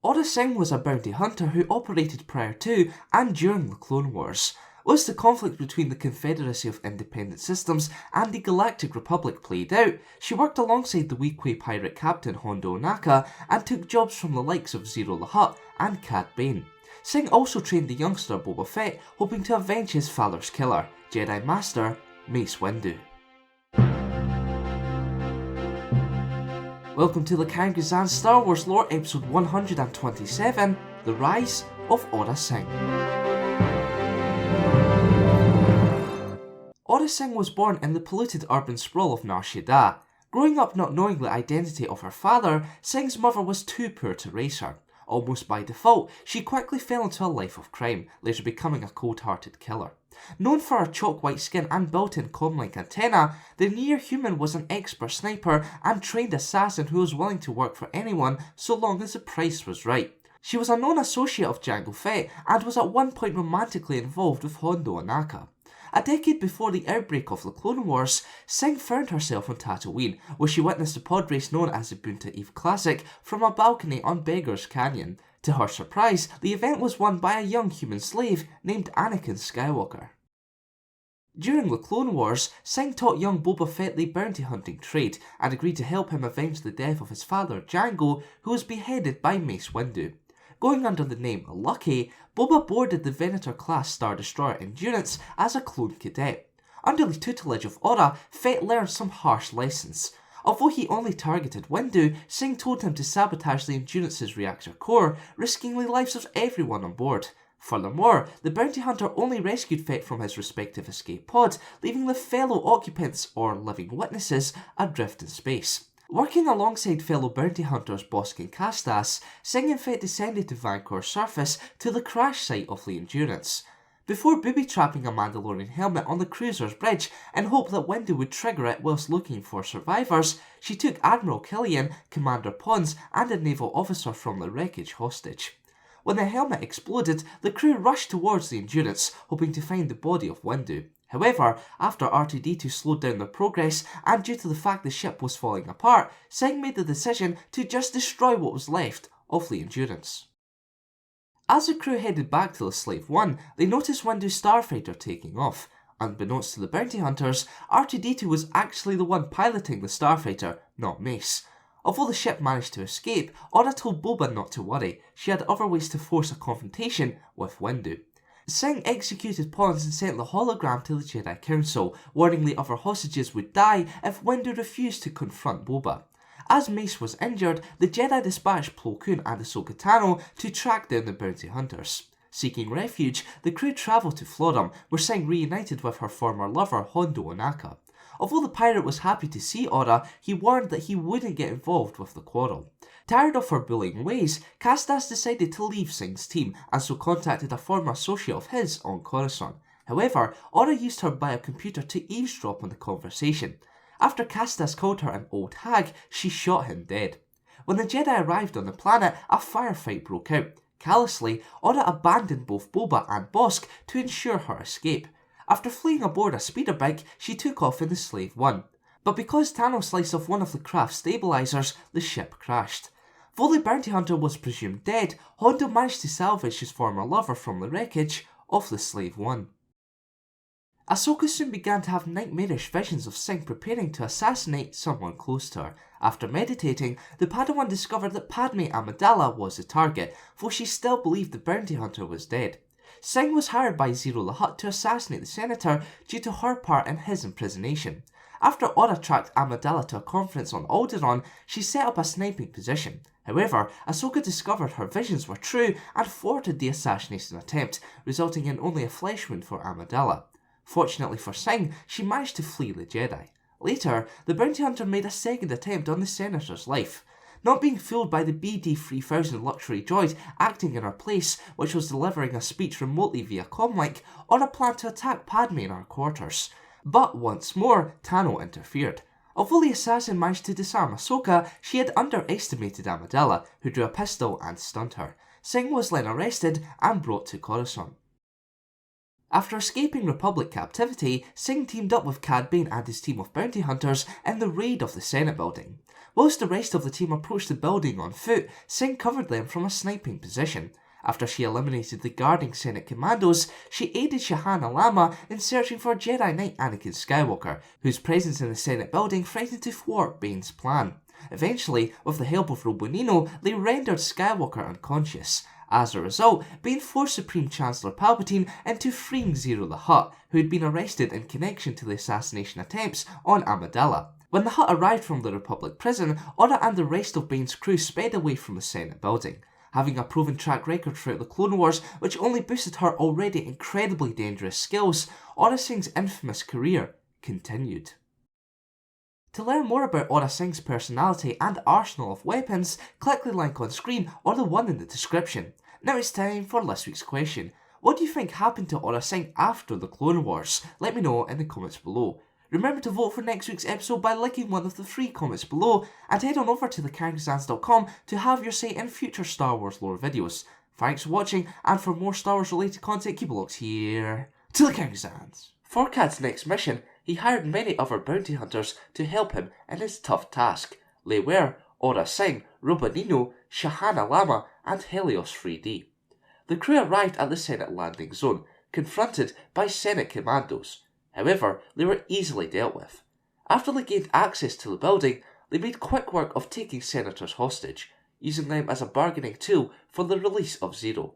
Aurra Sing was a bounty hunter who operated prior to and during the Clone Wars. As the conflict between the Confederacy of Independent Systems and the Galactic Republic played out, she worked alongside the Weequay pirate captain Hondo Ohnaka and took jobs from the likes of Ziro the Hutt and Bane. Sing also trained the youngster Boba Fett, hoping to avenge his father's killer, Jedi Master Mace Windu. Welcome to the Kangazan Star Wars Lore episode 127, The Rise of Aurra Sing. Aurra Sing was born in the polluted urban sprawl of Nar Shaddaa. Growing up not knowing the identity of her father, Sing's mother was too poor to raise her. Almost by default, she quickly fell into a life of crime, later becoming a cold-hearted killer. Known for her chalk-white skin and built-in comm-like antenna, the near-human was an expert sniper and trained assassin who was willing to work for anyone so long as the price was right. She was a known associate of Jango Fett and was at one point romantically involved with Hondo Ohnaka. A decade before the outbreak of the Clone Wars, Sing found herself on Tatooine, where she witnessed a pod race known as the Boonta Eve Classic from a balcony on Beggar's Canyon. To her surprise, the event was won by a young human slave named Anakin Skywalker. During the Clone Wars, Sing taught young Boba Fett the bounty hunting trade and agreed to help him avenge the death of his father Jango, who was beheaded by Mace Windu. Going under the name Lucky, Boba boarded the Venator-class Star Destroyer Endurance as a clone cadet. Under the tutelage of Aurra, Fett learned some harsh lessons. Although he only targeted Windu, Sing told him to sabotage the Endurance's reactor core, risking the lives of everyone on board. Furthermore, the bounty hunter only rescued Fett from his respective escape pods, leaving the fellow occupants, or living witnesses, adrift in space. Working alongside fellow bounty hunters Bossk and Castas, Sing and Fett descended to Vancor's surface to the crash site of the Endurance. Before booby-trapping a Mandalorian helmet on the cruiser's bridge in hope that Windu would trigger it whilst looking for survivors, she took Admiral Killian, Commander Pons and a naval officer from the wreckage hostage. When the helmet exploded, the crew rushed towards the Endurance, hoping to find the body of Windu. However, after R2-D2 slowed down their progress, and due to the fact the ship was falling apart, Sing made the decision to just destroy what was left of the Endurance. As the crew headed back to the Slave One, they noticed Windu's starfighter taking off. Unbeknownst to the bounty hunters, R2-D2 was actually the one piloting the starfighter, not Mace. Although the ship managed to escape, Aurra told Boba not to worry, she had other ways to force a confrontation with Windu. Sing executed Pons and sent the hologram to the Jedi Council, warning the other hostages would die if Windu refused to confront Boba. As Mace was injured, the Jedi dispatched Plo Koon and Ahsoka Tano to track down the bounty hunters. Seeking refuge, the crew travelled to Florham, where Sing reunited with her former lover Hondo Ohnaka. Although the pirate was happy to see Aurra, he warned that he wouldn't get involved with the quarrel. Tired of her bullying ways, Castas decided to leave Sing's team and so contacted a former associate of his on Coruscant. However, Aurra used her biocomputer to eavesdrop on the conversation. After Castas called her an old hag, she shot him dead. When the Jedi arrived on the planet, a firefight broke out. Callously, Aurra abandoned both Boba and Bossk to ensure her escape. After fleeing aboard a speeder bike, she took off in the Slave One. But because Tano sliced off one of the craft's stabilizers, the ship crashed. Though the bounty hunter was presumed dead, Hondo managed to salvage his former lover from the wreckage of the Slave One. Ahsoka soon began to have nightmarish visions of Sing preparing to assassinate someone close to her. After meditating, the Padawan discovered that Padme Amidala was the target, though she still believed the bounty hunter was dead. Sing was hired by Ziro the Hutt to assassinate the senator due to her part in his imprisonation. After Aurra tracked Amidala to a conference on Alderaan, she set up a sniping position. However, Ahsoka discovered her visions were true and thwarted the assassination attempt, resulting in only a flesh wound for Amidala. Fortunately for Sing, she managed to flee the Jedi. Later, the bounty hunter made a second attempt on the senator's life. Not being fooled by the BD-3000 luxury droid acting in her place, which was delivering a speech remotely via comlink, Aurra planned to attack Padme in her quarters. But once more, Tano interfered. Although the assassin managed to disarm Ahsoka, she had underestimated Amidala, who drew a pistol and stunned her. Sing was then arrested and brought to Coruscant. After escaping Republic captivity, Sing teamed up with Cad Bane and his team of bounty hunters in the raid of the Senate building. Whilst the rest of the team approached the building on foot, Sing covered them from a sniping position. After she eliminated the guarding Senate commandos, she aided Shahana Lama in searching for Jedi Knight Anakin Skywalker, whose presence in the Senate building threatened to thwart Bane's plan. Eventually, with the help of Robonino, they rendered Skywalker unconscious. As a result, Bane forced Supreme Chancellor Palpatine into freeing Ziro the Hutt, who had been arrested in connection to the assassination attempts on Amidala. When the Hutt arrived from the Republic prison, Aurra and the rest of Bane's crew sped away from the Senate building. Having a proven track record throughout the Clone Wars, which only boosted her already incredibly dangerous skills, Aurra Sing's infamous career continued. To learn more about Aurra Sing's personality and arsenal of weapons, click the link on screen or the one in the description. Now it's time for this week's question. What do you think happened to Aurra Sing after the Clone Wars? Let me know in the comments below. Remember to vote for next week's episode by liking one of the 3 comments below, and head on over to thecharactersans.com to have your say in future Star Wars lore videos. Thanks for watching, and for more Star Wars related content, keep a look here to the Charactersans. For Cad's next mission, he hired many other bounty hunters to help him in his tough task. They were Aurra Sing, Robonino, Shahana Lama, and Helios 3D. The crew arrived at the Senate landing zone, confronted by Senate commandos. However, they were easily dealt with. After they gained access to the building, they made quick work of taking senators hostage, using them as a bargaining tool for the release of Ziro.